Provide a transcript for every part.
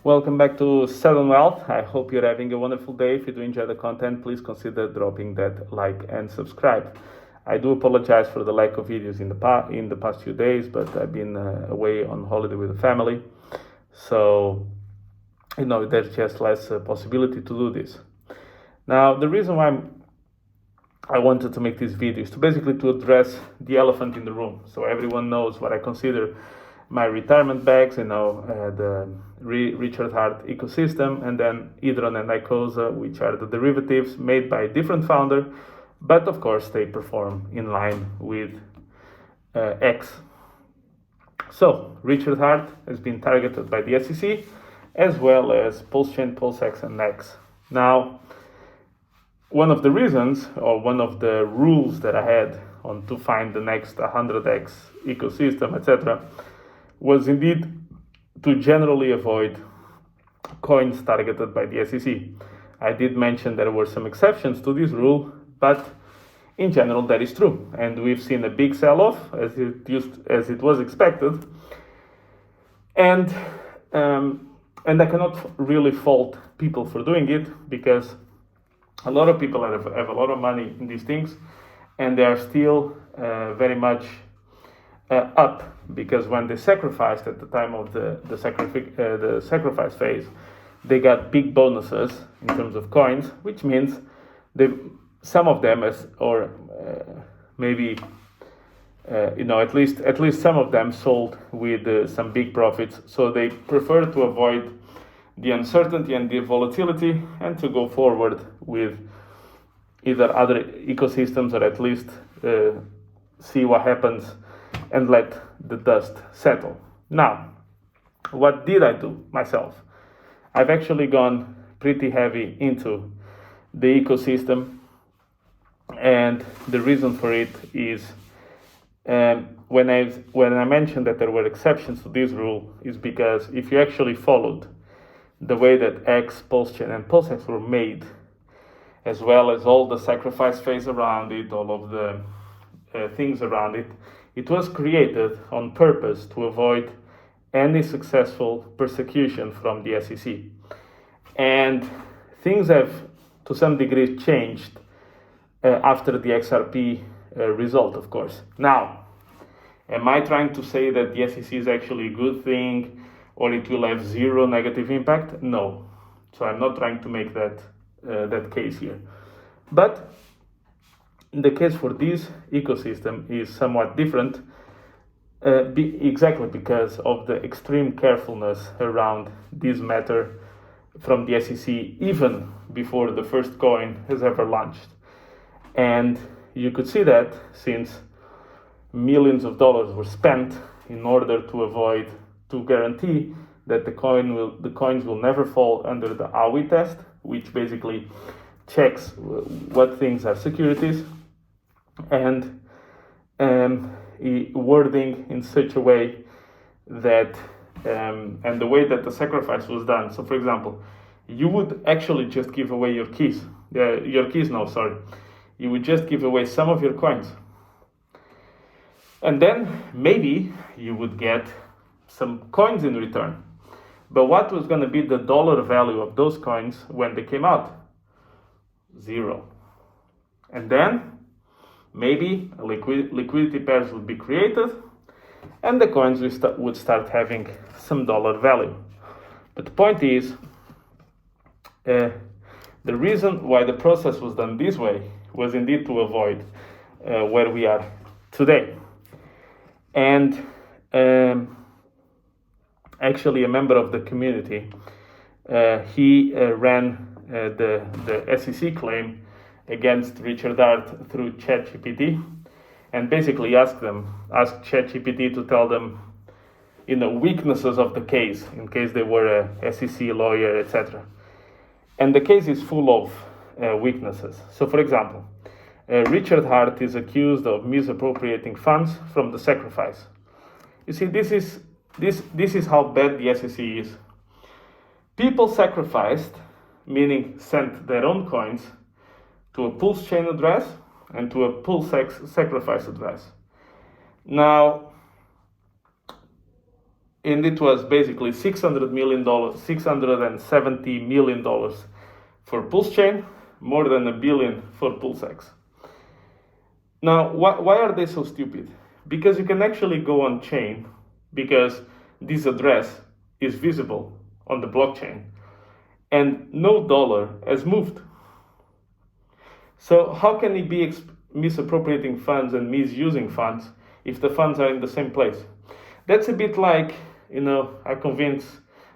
Welcome back to Seven Wealth. I hope you're having a wonderful day. If you do enjoy the content, please consider dropping that like and subscribe. I do apologize for the lack of videos in the past few days, but I've been away on holiday with the family, so there's just less possibility to do this. Now, the reason why I wanted to make this video is to address the elephant in the room, so everyone knows what I consider my retirement bags, the Richard Hart ecosystem, and then ETHEREUM and ICOSA, which are the derivatives made by a different founder, but of course they perform in line with X. So Richard Hart has been targeted by the SEC, as well as PULSECHAIN, PULSEX, and X. Now, one of the reasons, or one of the rules that I had on to find the next 100x ecosystem, etc., was indeed to generally avoid coins targeted by the SEC. I did mention there were some exceptions to this rule, but in general that is true. And we've seen a big sell-off as it was expected. And I cannot really fault people for doing it, because a lot of people have a lot of money in these things, and they are still very much up, because when they sacrificed at the time of the sacrifice phase, they got big bonuses in terms of coins, which means some of them, at least some of them sold with some big profits. So they prefer to avoid the uncertainty and the volatility, and to go forward with either other ecosystems, or at least see what happens and let the dust settle. Now, what did I do myself? I've actually gone pretty heavy into the ecosystem, and the reason for it is when I mentioned that there were exceptions to this rule, is because if you actually followed the way that X, PulseChain, and PulseX were made, as well as all the sacrifice phase around it, all of the things around it, it was created on purpose to avoid any successful persecution from the SEC. And things have, to some degree, changed after the XRP result, of course. Now, am I trying to say that the SEC is actually a good thing, or it will have zero negative impact? No. So I'm not trying to make that case here. But the case for this ecosystem is somewhat different, exactly because of the extreme carefulness around this matter from the SEC, even before the first coin has ever launched. And you could see that since millions of dollars were spent in order to guarantee that the coins will never fall under the AWI test, which basically checks what things are securities, and wording in such a way that and the way that the sacrifice was done. So, for example, you would actually just give away your keys. You would just give away some of your coins, and then maybe you would get some coins in return. But what was going to be the dollar value of those coins when they came out? Zero. And then maybe a liquidity pairs would be created, and the coins would start having some dollar value. But the point is, the reason why the process was done this way was indeed to avoid where we are today. And actually, a member of the community, he ran the SEC claim against Richard Hart through ChatGPT, and basically asked ChatGPT to tell them, weaknesses of the case, in case they were a SEC lawyer, etc. And the case is full of weaknesses. So, for example, Richard Hart is accused of misappropriating funds from the sacrifice. You see, this is how bad the SEC is. People sacrificed, meaning sent their own coins, to a PulseChain address and to a PulseX sacrifice address. Now, and it was basically $670 million for PulseChain, more than $1 billion for PulseX. Now, why are they so stupid? Because you can actually go on chain, because this address is visible on the blockchain, and no dollar has moved. So how can he be misappropriating funds and misusing funds if the funds are in the same place? That's a bit like, I convince,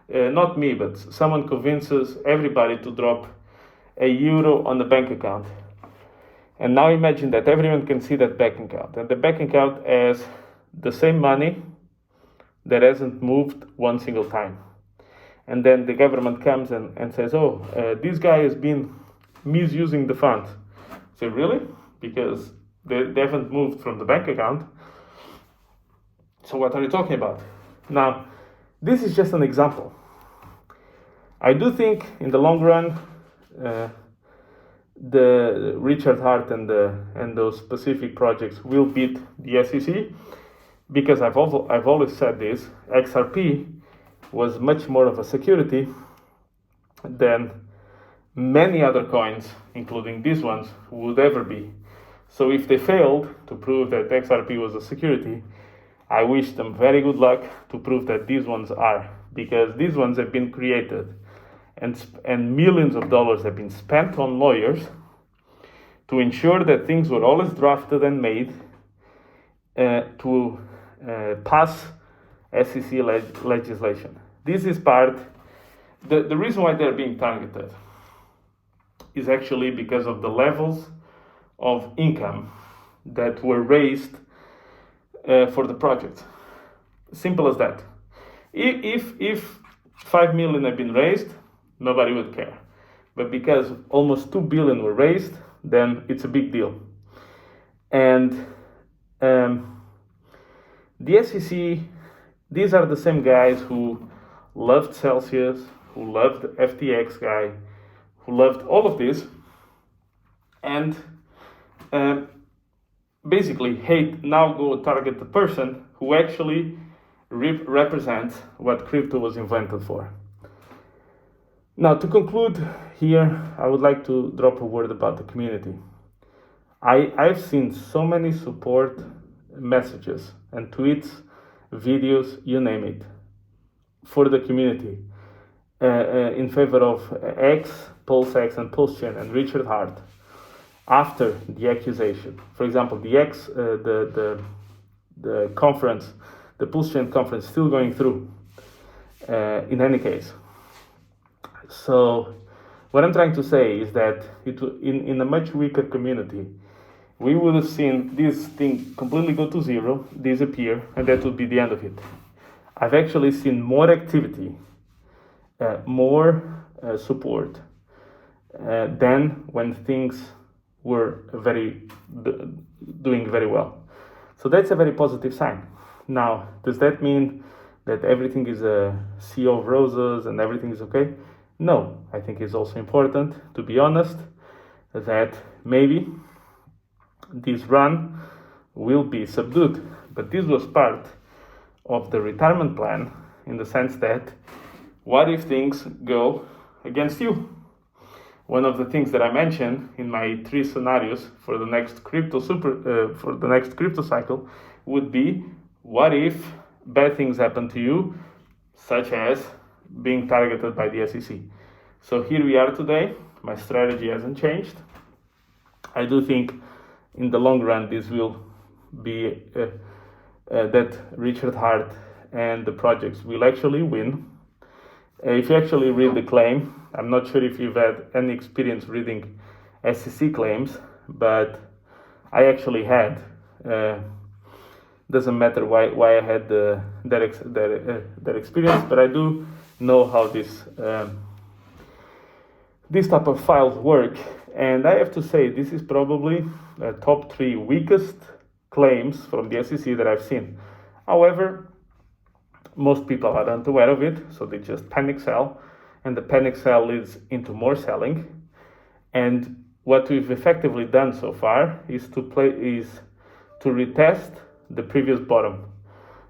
not me, but someone convinces everybody to drop €1 on the bank account. And now imagine that everyone can see that bank account, and the bank account has the same money that hasn't moved one single time. And then the government comes and says, this guy has been misusing the funds. So really? Because they haven't moved from the bank account. So what are you talking about? Now, this is just an example. I do think in the long run, the Richard Hart and those specific projects will beat the SEC, because I've always said this: XRP was much more of a security than many other coins, including these ones, would ever be. So if they failed to prove that XRP was a security, I wish them very good luck to prove that these ones are, because these ones have been created and millions of dollars have been spent on lawyers to ensure that things were always drafted and made to pass SEC legislation. This is part, the reason why they're being targeted is actually because of the levels of income that were raised for the project. Simple as that. If 5 million had been raised, nobody would care. But because almost 2 billion were raised, then it's a big deal. And the SEC, these are the same guys who loved Celsius, who loved FTX guy, who loved all of this, and basically now go target the person who actually represents what crypto was invented for. Now, to conclude here, I would like to drop a word about the community. I've seen so many support messages and tweets, videos, you name it, for the community in favor of X, PulseX, and PulseChain, and Richard Hart after the accusation. For example, the X, the conference, the PulseChain conference, still going through in any case. So what I'm trying to say is that in a much weaker community, we would have seen this thing completely go to zero, disappear, and that would be the end of it. I've actually seen more activity, more support than when things were doing very well. So that's a very positive sign. Now, does that mean that everything is a sea of roses and everything is okay? No, I think it's also important to be honest that maybe this run will be subdued. But this was part of the retirement plan, in the sense that what if things go against you? One of the things that I mentioned in my 3 scenarios for the next crypto cycle would be, what if bad things happen to you, such as being targeted by the SEC? So here we are today. My strategy hasn't changed. I do think in the long run this will be that Richard Hart and the projects will actually win. If you actually read the claim, I'm not sure if you've had any experience reading SEC claims, but I actually had. Doesn't matter why I had that experience, but I do know how this type of files work, and I have to say this is probably the top 3 weakest claims from the SEC that I've seen. However, most people aren't aware of it, so they just panic sell, and the panic sell leads into more selling. And what we've effectively done so far is to retest the previous bottom.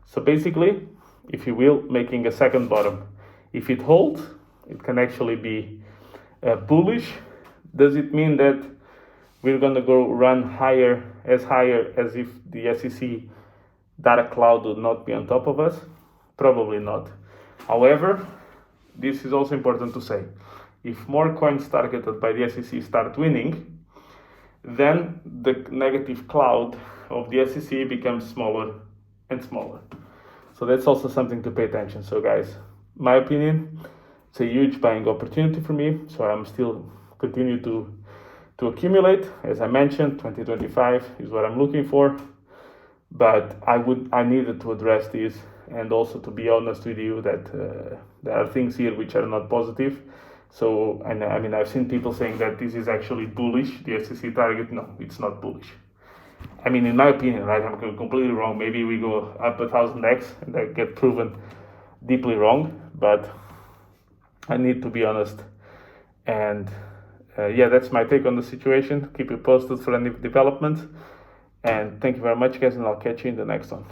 So basically, if you will, making a second bottom. If it holds, it can actually be bullish. Does it mean that we're going to go run higher as if the SEC data cloud would not be on top of us? Probably not. However, this is also important to say. If more coins targeted by the SEC start winning, then the negative cloud of the SEC becomes smaller and smaller. So that's also something to pay attention. So guys, my opinion, it's a huge buying opportunity for me. So I'm still continue to accumulate. As I mentioned, 2025 is what I'm looking for. But I needed to address this, and also to be honest with you that there are things here which are not positive. So, and I mean, I've seen people saying that this is actually bullish, the SEC target. No, it's not bullish. I mean, in my opinion, right, I'm completely wrong. Maybe we go up 1000x and I get proven deeply wrong, but I need to be honest. And yeah, that's my take on the situation. Keep you posted for any developments. And thank you very much, guys, and I'll catch you in the next one.